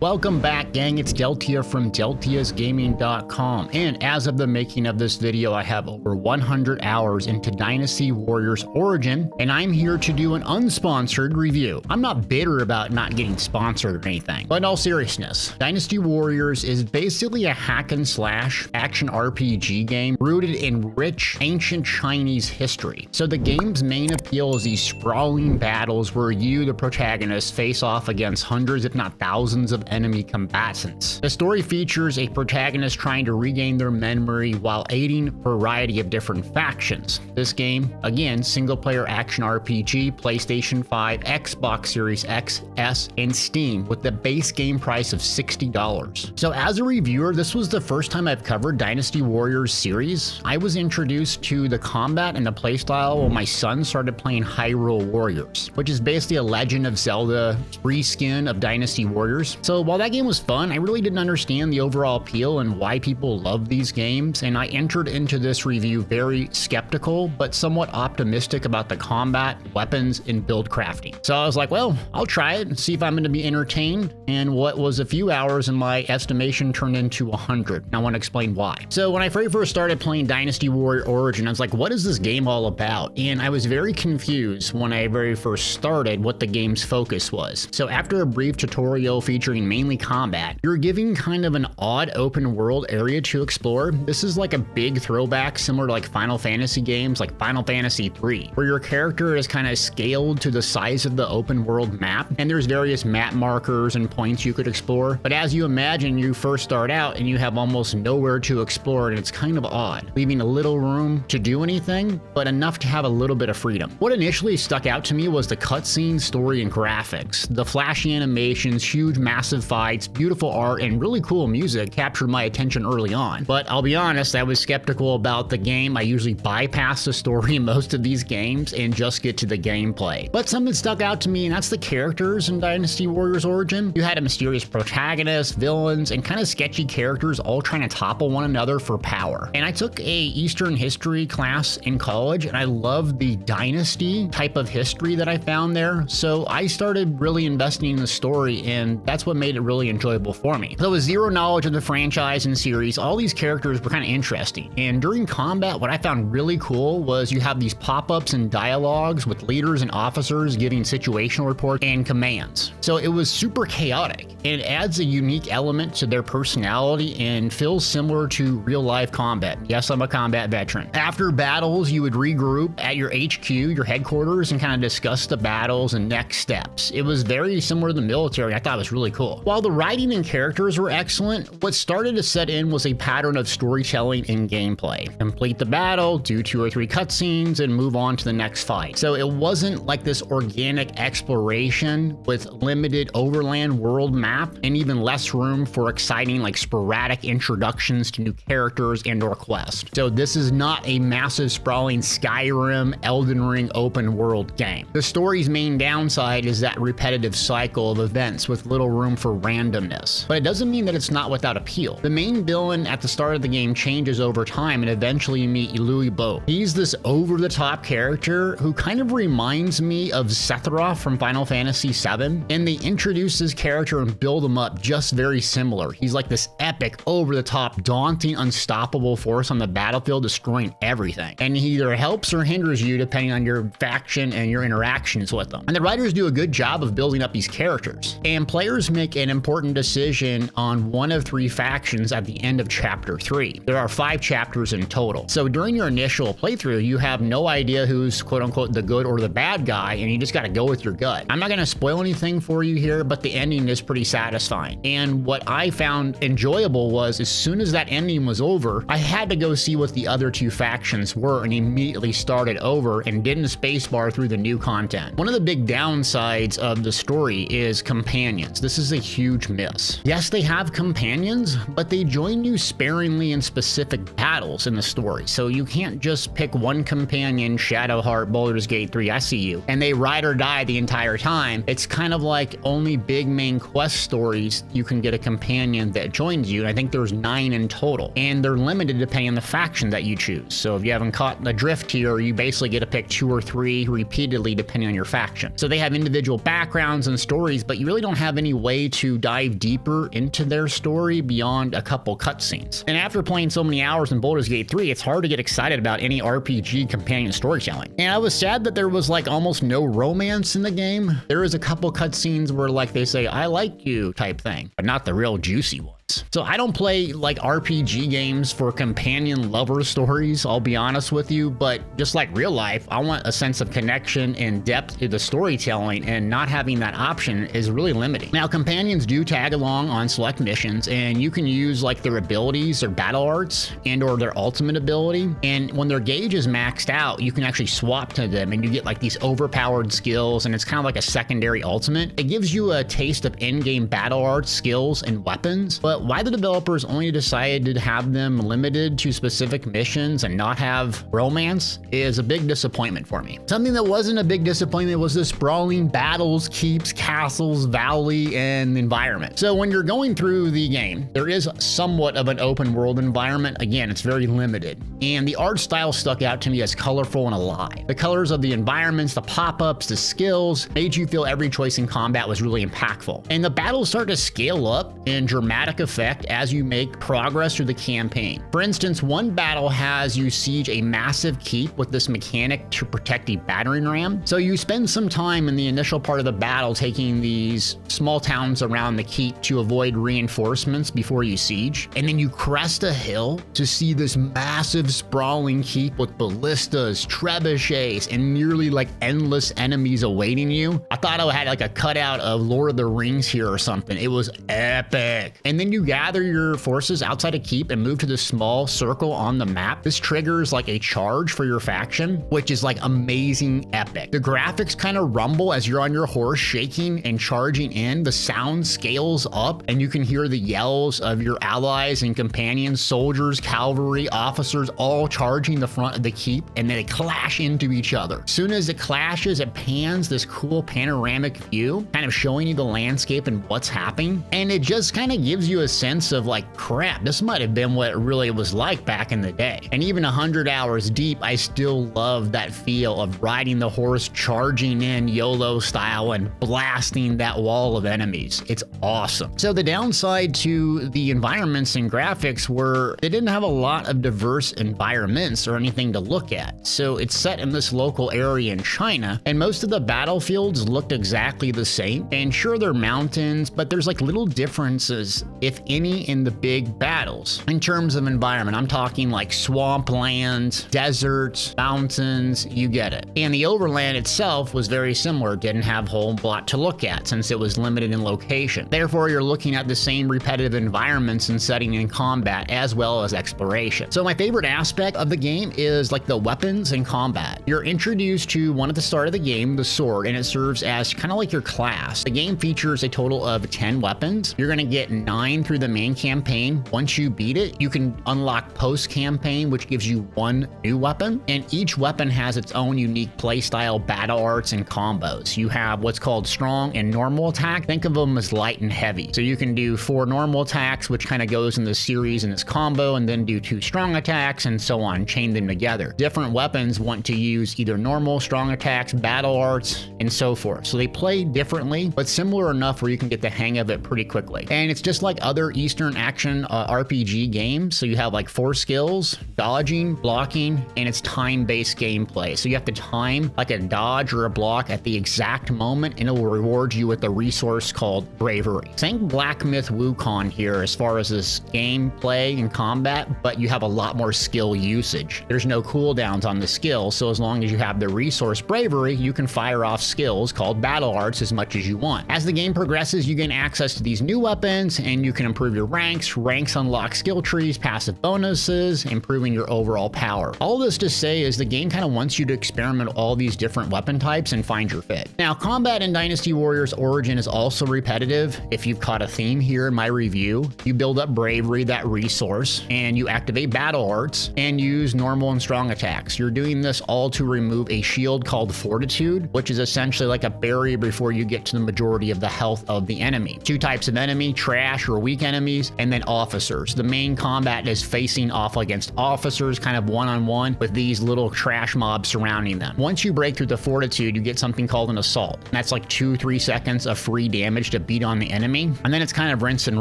Welcome back, gang. It's Deltia from Deltiasgaming.com, and as of the making of this video, I have over 100 hours into Dynasty Warriors Origin, and I'm here to do an unsponsored review. I'm not bitter about not getting sponsored or anything, but in all seriousness, Dynasty Warriors is basically a hack and slash action RPG game rooted in rich ancient Chinese history. So the game's main appeal is these sprawling battles where you, the protagonist, face off against hundreds if not thousands of enemy combatants. The story features a protagonist trying to regain their memory while aiding a variety of different factions. This game, again, single player action RPG, PlayStation 5, Xbox Series X, S, and Steam with the base game price of $60. So as a reviewer, this was the first time I've covered Dynasty Warriors series. I was introduced to the combat and the playstyle when my son started playing Hyrule Warriors, which is basically a Legend of Zelda reskin of Dynasty Warriors. So while that game was fun, I really didn't understand the overall appeal and why people love these games, and I entered into this review very skeptical, but somewhat optimistic about the combat, weapons, and build crafting. So I was like, well, I'll try it and see if I'm going to be entertained, and what was a few hours in my estimation turned into 100. And I want to explain why. So when I very first started playing Dynasty Warriors Origin, I was like, what is this game all about? And I was very confused when I very first started what the game's focus was. So after a brief tutorial featuring mainly combat, you're given kind of an odd open world area to explore. This is like a big throwback similar to like Final Fantasy games like Final Fantasy III, where your character is kind of scaled to the size of the open world map, and there's various map markers and points you could explore. But as you imagine, you first start out and you have almost nowhere to explore, and it's kind of odd, leaving a little room to do anything, but enough to have a little bit of freedom. What initially stuck out to me was the cutscene, story, and graphics. The flashy animations, huge massive fights, beautiful art, and really cool music captured my attention early on. But I'll be honest, I was skeptical about the game. I usually bypass the story in most of these games and just get to the gameplay. But something stuck out to me, and that's the characters in Dynasty Warriors Origin. You had a mysterious protagonist, villains, and kind of sketchy characters all trying to topple one another for power. And I took a Eastern history class in college, and I loved the dynasty type of history that I found there. So I started really investing in the story, and that's what made it really enjoyable for me. So with zero knowledge of the franchise and series, all these characters were kind of interesting. And during combat, what I found really cool was you have these pop-ups and dialogues with leaders and officers giving situational reports and commands. So it was super chaotic, and it adds a unique element to their personality and feels similar to real-life combat. Yes, I'm a combat veteran. After battles, you would regroup at your HQ, your headquarters, and kind of discuss the battles and next steps. It was very similar to the military. I thought it was really cool. While the writing and characters were excellent, what started to set in was a pattern of storytelling and gameplay. Complete the battle, do 2 or 3 cutscenes, and move on to the next fight. So it wasn't like this organic exploration with limited overland world map and even less room for exciting like sporadic introductions to new characters and or quests. So this is not a massive sprawling Skyrim, Elden Ring open world game. The story's main downside is that repetitive cycle of events with little room for randomness. But it doesn't mean that it's not without appeal. The main villain at the start of the game changes over time, and eventually you meet Louis Bo. He's this over-the-top character who kind of reminds me of Sephiroth from Final Fantasy VII, and they introduce his character and build him up just very similar. He's like this epic, over-the-top, daunting, unstoppable force on the battlefield, destroying everything. And he either helps or hinders you depending on your faction and your interactions with them. And the writers do a good job of building up these characters. And players make an important decision on one of 3 factions at the end of chapter 3. There are 5 chapters in total. So during your initial playthrough, you have no idea who's quote unquote the good or the bad guy, and you just got to go with your gut. I'm not going to spoil anything for you here, but the ending is pretty satisfying. And what I found enjoyable was as soon as that ending was over, I had to go see what the other 2 factions were and immediately started over and didn't spacebar through the new content. One of the big downsides of the story is companions. This is a huge miss. Yes, they have companions, but they join you sparingly in specific battles in the story. So you can't just pick one companion, Shadowheart, Baldur's Gate 3, I see you, and they ride or die the entire time. It's kind of like only big main quest stories you can get a companion that joins you, and I think there's 9 in total, and they're limited depending on the faction that you choose. So if you haven't caught the drift here, you basically get to pick 2 or 3 repeatedly depending on your faction. So they have individual backgrounds and stories, but you really don't have any way to dive deeper into their story beyond a couple cutscenes. And after playing so many hours in Baldur's Gate 3, it's hard to get excited about any RPG companion storytelling. And I was sad that there was like almost no romance in the game. There is a couple cutscenes where like they say, "I like you" type thing, but not the real juicy ones. So I don't play like RPG games for companion lover stories, I'll be honest with you, but just like real life, I want a sense of connection and depth to the storytelling, and not having that option is really limiting. Now, companions do tag along on select missions, and you can use like their abilities, their battle arts, and or their ultimate ability. And when their gauge is maxed out, you can actually swap to them and you get like these overpowered skills, and it's kind of like a secondary ultimate. It gives you a taste of in-game battle arts, skills, and weapons, but why the developers only decided to have them limited to specific missions and not have romance is a big disappointment for me. Something that wasn't a big disappointment was the sprawling battles, keeps, castles, valley, and environment. So when you're going through the game, there is somewhat of an open world environment. Again, it's very limited. And the art style stuck out to me as colorful and alive. The colors of the environments, the pop-ups, the skills made you feel every choice in combat was really impactful. And the battles start to scale up in dramatic effect as you make progress through the campaign. For instance, one battle has you siege a massive keep with this mechanic to protect a battering ram. So you spend some time in the initial part of the battle taking these small towns around the keep to avoid reinforcements before you siege. And then you crest a hill to see this massive sprawling keep with ballistas, trebuchets, and nearly like endless enemies awaiting you. I thought I had like a cutout of Lord of the Rings here or something. It was epic. And then you gather your forces outside a keep and move to this small circle on the map. This triggers like a charge for your faction, which is like amazing epic. The graphics kind of rumble as you're on your horse shaking and charging in. The sound scales up and you can hear the yells of your allies and companions, soldiers, cavalry, officers, all charging the front of the keep, and then they clash into each other. Soon as it clashes, it pans this cool panoramic view, kind of showing you the landscape and what's happening. And it just kind of gives you a sense of like, crap, this might have been what it really was like back in the day. And even 100 hours deep, I still love that feel of riding the horse, charging in YOLO style and blasting that wall of enemies. It's awesome. So the downside to the environments and graphics were they didn't have a lot of diverse environments or anything to look at. So it's set in this local area in China, and most of the battlefields looked exactly the same. And sure, they're mountains, but there's like little differences, if any, in the big battles. In terms of environment, I'm talking like swamplands, deserts, mountains, you get it. And the overland itself was very similar, didn't have a whole lot to look at since it was limited in location. Therefore, you're looking at the same repetitive environments and setting in combat as well as exploration. So my favorite aspect of the game is like the weapons and combat. You're introduced to one at the start of the game, the sword, and it serves as kind of like your class. The game features a total of 10 weapons. You're gonna get 9 through the main campaign. Once you beat it, you can unlock post-campaign, which gives you 1 new weapon, and each weapon has its own unique playstyle, battle arts, and combos. You have what's called strong and normal attack. Think of them as light and heavy. So you can do 4 normal attacks, which kind of goes in the series in this combo, and then do 2 strong attacks, and so on, chain them together. Different weapons want to use either normal, strong attacks, battle arts, and so forth. So they play differently, but similar enough where you can get the hang of it pretty quickly. And it's just like other Eastern action RPG games. So you have like 4 skills: dodging, blocking, and it's time-based gameplay. So you have to time like a dodge or a block at the exact moment, and it will reward you with a resource called bravery. Think Black Myth Wukong here as far as this gameplay and combat, but you have a lot more skill usage. There's no cooldowns on the skill, so as long as you have the resource bravery, you can fire off skills called battle arts as much as you want. As the game progresses, you gain access to these new weapons, and you can improve your ranks. Ranks unlock skill trees, passive bonuses, improving your overall power. All this to say is the game kind of wants you to experiment with all these different weapon types and find your fit. Now, combat in Dynasty Warriors Origin is also repetitive. If you've caught a theme here in my review, you build up bravery, that resource, and you activate battle arts and use normal and strong attacks. You're doing this all to remove a shield called Fortitude, which is essentially like a barrier before you get to the majority of the health of the enemy. 2 types of enemy, trash or weak weak enemies, and then officers. The main combat is facing off against officers, kind of one-on-one with these little trash mobs surrounding them. Once you break through the fortitude, you get something called an assault. And that's like 2-3 seconds of free damage to beat on the enemy, and then it's kind of rinse and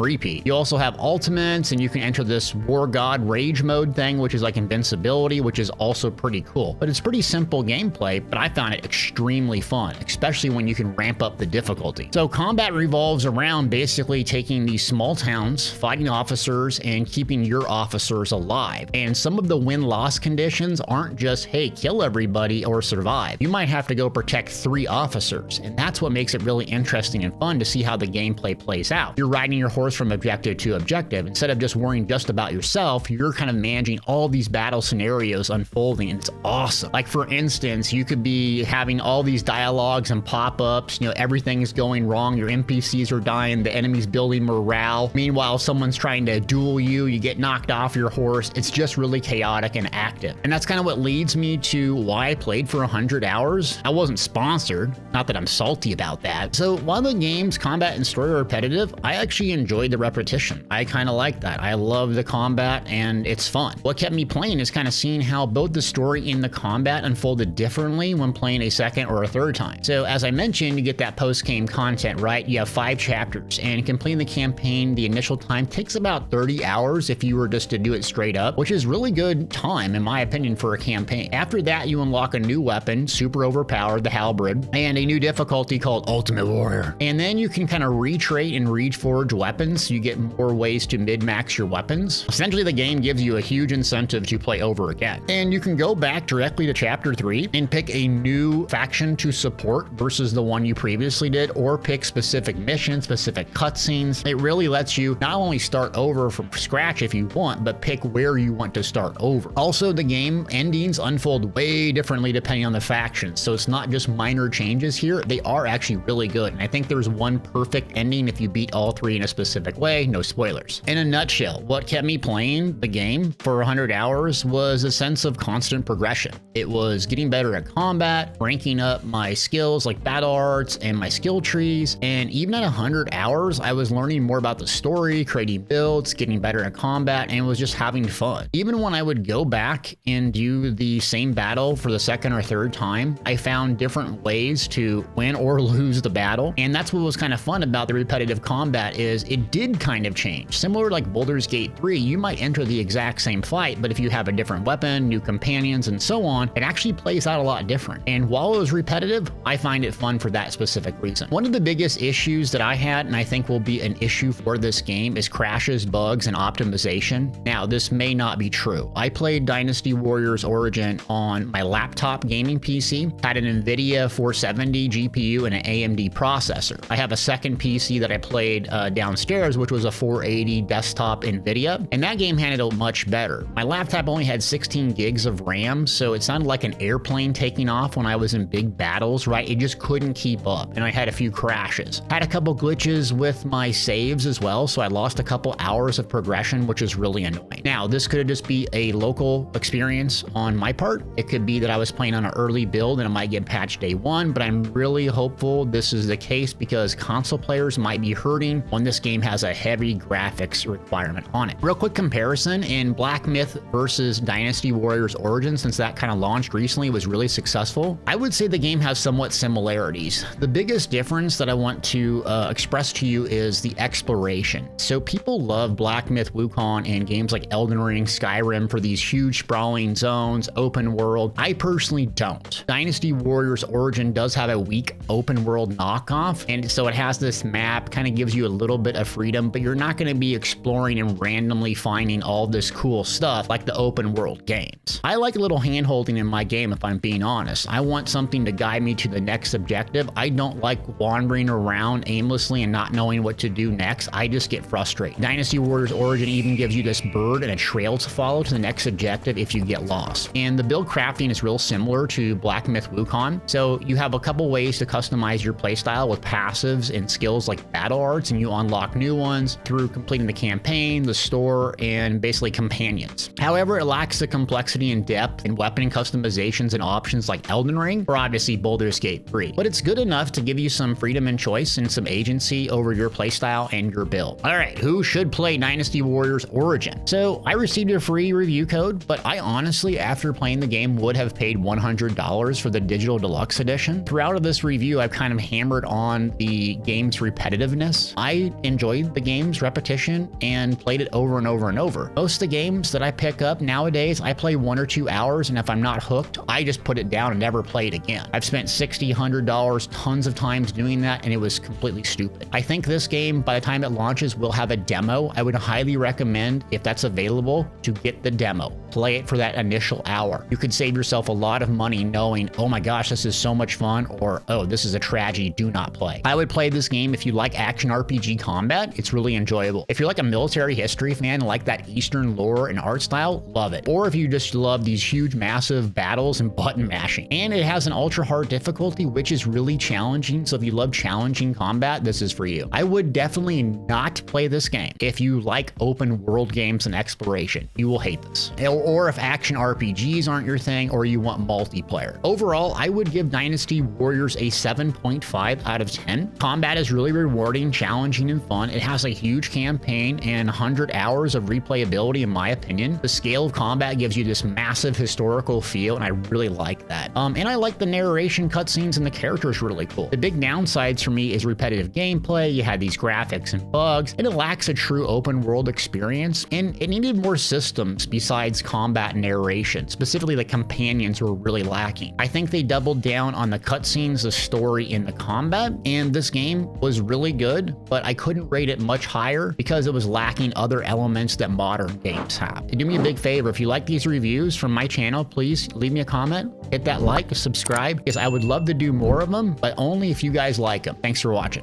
repeat. You also have ultimates, and you can enter this War God Rage mode thing, which is like invincibility, which is also pretty cool. But it's pretty simple gameplay, but I found it extremely fun, especially when you can ramp up the difficulty. So combat revolves around basically taking these small towns, fighting officers, and keeping your officers alive. And some of the win-loss conditions aren't just, hey, kill everybody or survive. You might have to go protect 3 officers, and that's what makes it really interesting and fun to see how the gameplay plays out. You're riding your horse from objective to objective. Instead of just worrying just about yourself, you're kind of managing all these battle scenarios unfolding, and it's awesome. Like for instance, you could be having all these dialogues and pop-ups, you know, everything's going wrong, your NPCs are dying, the enemy's building morale. Meanwhile, someone's trying to duel you, you get knocked off your horse. It's just really chaotic and active. And that's kind of what leads me to why I played for 100 hours. I wasn't sponsored, not that I'm salty about that. So while the game's combat and story are repetitive, I actually enjoyed the repetition. I kind of like that. I love the combat and it's fun. What kept me playing is kind of seeing how both the story and the combat unfolded differently when playing a second or a third time. So as I mentioned, you get that post-game content, right? You have 5 chapters, and completing the campaign, the initial time takes about 30 hours if you were just to do it straight up, which is really good time in my opinion for a campaign. After that, you unlock a new weapon, super overpowered, the halberd, and a new difficulty called Ultimate Warrior. And then you can kind of retrait and reforge weapons, so you get more ways to mid-max your weapons. Essentially, the game gives you a huge incentive to play over again. And you can go back directly to chapter 3 and pick a new faction to support versus the one you previously did, or pick specific missions, specific cutscenes. It really lets you not only start over from scratch if you want, but pick where you want to start over. Also, the game endings unfold way differently depending on the factions, so it's not just minor changes here. They are actually really good, and I think there's one perfect ending if you beat all 3 in a specific way. No spoilers. In a nutshell, what kept me playing the game for 100 hours was a sense of constant progression. It was getting better at combat, ranking up my skills like battle arts and my skill trees, and even at 100 hours, I was learning more about the story, creating builds, getting better at combat, and was just having fun. Even when I would go back and do the same battle for the second or third time, I found different ways to win or lose the battle, and that's what was kind of fun about the repetitive combat is it did kind of change. Similar to like Baldur's Gate 3, you might enter the exact same fight, but if you have a different weapon, new companions, and so on, it actually plays out a lot different. And while it was repetitive, I find it fun for that specific reason. One of the biggest issues that I had, and I think will be an issue for this game, is crashes, bugs, and optimization. Now, this may not be true. I played Dynasty Warriors Origin on my laptop gaming PC, had an NVIDIA 470 GPU and an AMD processor. I have a second PC that I played downstairs, which was a 480 desktop NVIDIA, and that game handled much better. My laptop only had 16 gigs of RAM, so it sounded like an airplane taking off when I was in big battles, right? It just couldn't keep up, and I had a few crashes. Had a couple glitches with my saves as well, so I lost a couple hours of progression, which is really annoying. Now, this could just be a local experience on my part. It could be that I was playing on an early build and it might get patched day 1, but I'm really hopeful this is the case because console players might be hurting when this game has a heavy graphics requirement on it. Real quick comparison, in Black Myth versus Dynasty Warriors Origins, since that kind of launched recently, was really successful, I would say the game has somewhat similarities. The biggest difference that I want to express to you is the exploration. So people love Black Myth Wukong and games like Elden Ring, Skyrim for these huge sprawling zones, open world. I personally don't. Dynasty Warriors Origin does have a weak open world knockoff, and so it has this map, kind of gives you a little bit of freedom, but you're not going to be exploring and randomly finding all this cool stuff like the open world games. I like a little hand-holding in my game, if I'm being honest. I want something to guide me to the next objective. I don't like wandering around aimlessly and not knowing what to do next. I just get frustrated. Dynasty Warriors Origin even gives you this bird and a trail to follow to the next objective if you get lost. And the build crafting is real similar to Black Myth Wukong. So you have a couple ways to customize your playstyle with passives and skills like battle arts, and you unlock new ones through completing the campaign, the store, and basically companions. However, it lacks the complexity and depth in weapon customizations and options like Elden Ring or obviously Baldur's Gate 3. But it's good enough to give you some freedom and choice and some agency over your playstyle and your build. build. All right, who should play Dynasty Warriors Origins? So I received a free review code, but I honestly, after playing the game, would have paid $100 for the digital deluxe edition. Throughout this review, I've kind of hammered on the game's repetitiveness. I enjoyed the game's repetition and played it over and over and over. Most of the games that I pick up nowadays, I play 1 or 2 hours, and if I'm not hooked, I just put it down and never play it again. I've spent $60, $100 tons of times doing that, and it was completely stupid. I think this game, by the time it launches, will have a demo. I would highly recommend, if that's available, to get the demo. Play it for that initial hour. You could save yourself a lot of money knowing, oh my gosh, this is so much fun, or oh, this is a tragedy, do not play. I would play this game if you like action RPG combat. It's really enjoyable. If you're like a military history fan, like that Eastern lore and art style, love it. Or if you just love these huge, massive battles and button mashing. And it has an ultra hard difficulty, which is really challenging. So if you love challenging combat, this is for you. I would definitely not play this game if you like open world games and exploration. You will hate this. Or if action RPGs aren't your thing, or you want multiplayer. Overall, I would give Dynasty Warriors a 7.5 out of 10. Combat is really rewarding, challenging, and fun. It has a huge campaign and 100 hours of replayability, in my opinion. The scale of combat gives you this massive historical feel, and I really like that. And I like the narration cutscenes, and the characters are really cool. The big downsides for me is repetitive gameplay. You had these graphics and bugs, and it lacks a true open world experience, and it needed more systems besides combat and narration. Specifically, the companions were really lacking. I think they doubled down on the cutscenes, the story, and the combat, and this game was really good, but I couldn't rate it much higher because it was lacking other elements that modern games have. Do me a big favor, if you like these reviews from my channel, please leave me a comment, hit that like, subscribe, because I would love to do more of them, but only if you guys like them. Thanks for watching.